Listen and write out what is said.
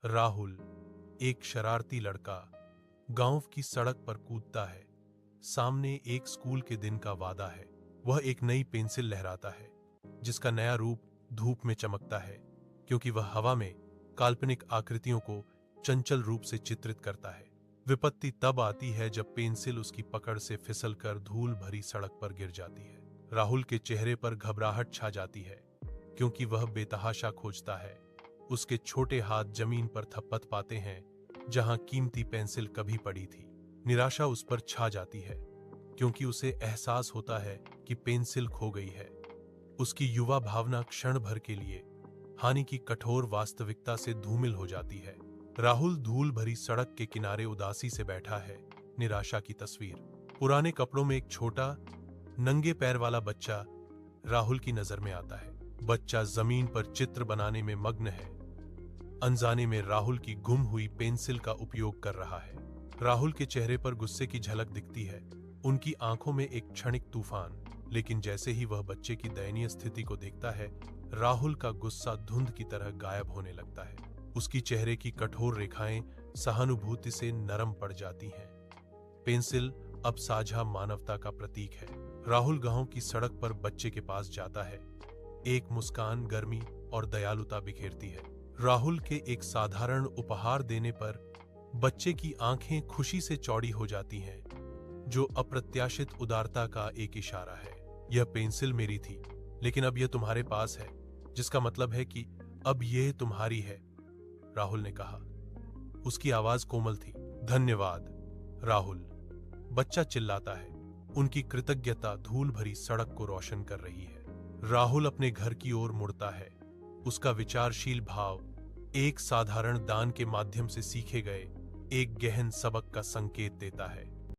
राहुल, एक शरारती लड़का, गांव की सड़क पर कूदता है। सामने एक स्कूल के दिन का वादा है। वह एक नई पेंसिल लहराता है, जिसका नया रूप धूप में चमकता है, क्योंकि वह हवा में काल्पनिक आकृतियों को चंचल रूप से चित्रित करता है। विपत्ति तब आती है जब पेंसिल उसकी पकड़ से फिसलकर धूल भरी सड़क पर गिर जाती है। राहुल के चेहरे पर घबराहट छा जाती है, क्योंकि वह बेतहाशा खोजता है। उसके छोटे हाथ जमीन पर थपथ पाते हैं, जहां कीमती पेंसिल कभी पड़ी थी। निराशा उस पर छा जाती है, क्योंकि उसे एहसास होता है कि पेंसिल खो गई है। उसकी युवा भावना क्षण भर के लिए हानि की कठोर वास्तविकता से धूमिल हो जाती है। राहुल धूल भरी सड़क के किनारे उदासी से बैठा है, निराशा की तस्वीर। पुराने कपड़ों में एक छोटा नंगे पैर वाला बच्चा राहुल की नजर में आता है। बच्चा जमीन पर चित्र बनाने में मग्न है, अनजाने में राहुल की गुम हुई पेंसिल का उपयोग कर रहा है। राहुल के चेहरे पर गुस्से की झलक दिखती है, उनकी आंखों में एक क्षणिक तूफान। लेकिन जैसे ही वह बच्चे की दयनीय स्थिति को देखता है, राहुल का गुस्सा धुंध की तरह गायब होने लगता है। उसकी चेहरे की कठोर रेखाएं सहानुभूति से नरम पड़ जाती हैं। पेंसिल अब साझा मानवता का प्रतीक है। राहुल गांव की सड़क पर बच्चे के पास जाता है। एक मुस्कान गर्मी और दयालुता बिखेरती है। राहुल के एक साधारण उपहार देने पर बच्चे की आंखें खुशी से चौड़ी हो जाती हैं, जो अप्रत्याशित उदारता का एक इशारा है। यह पेंसिल मेरी थी, लेकिन अब यह तुम्हारे पास है, जिसका मतलब है कि अब यह तुम्हारी है, राहुल ने कहा। उसकी आवाज कोमल थी। धन्यवाद, राहुल, बच्चा चिल्लाता है। उनकी कृतज्ञता धूल भरी सड़क को रोशन कर रही है। राहुल अपने घर की ओर मुड़ता है। उसका विचारशील भाव एक साधारण दान के माध्यम से सीखे गए एक गहन सबक का संकेत देता है।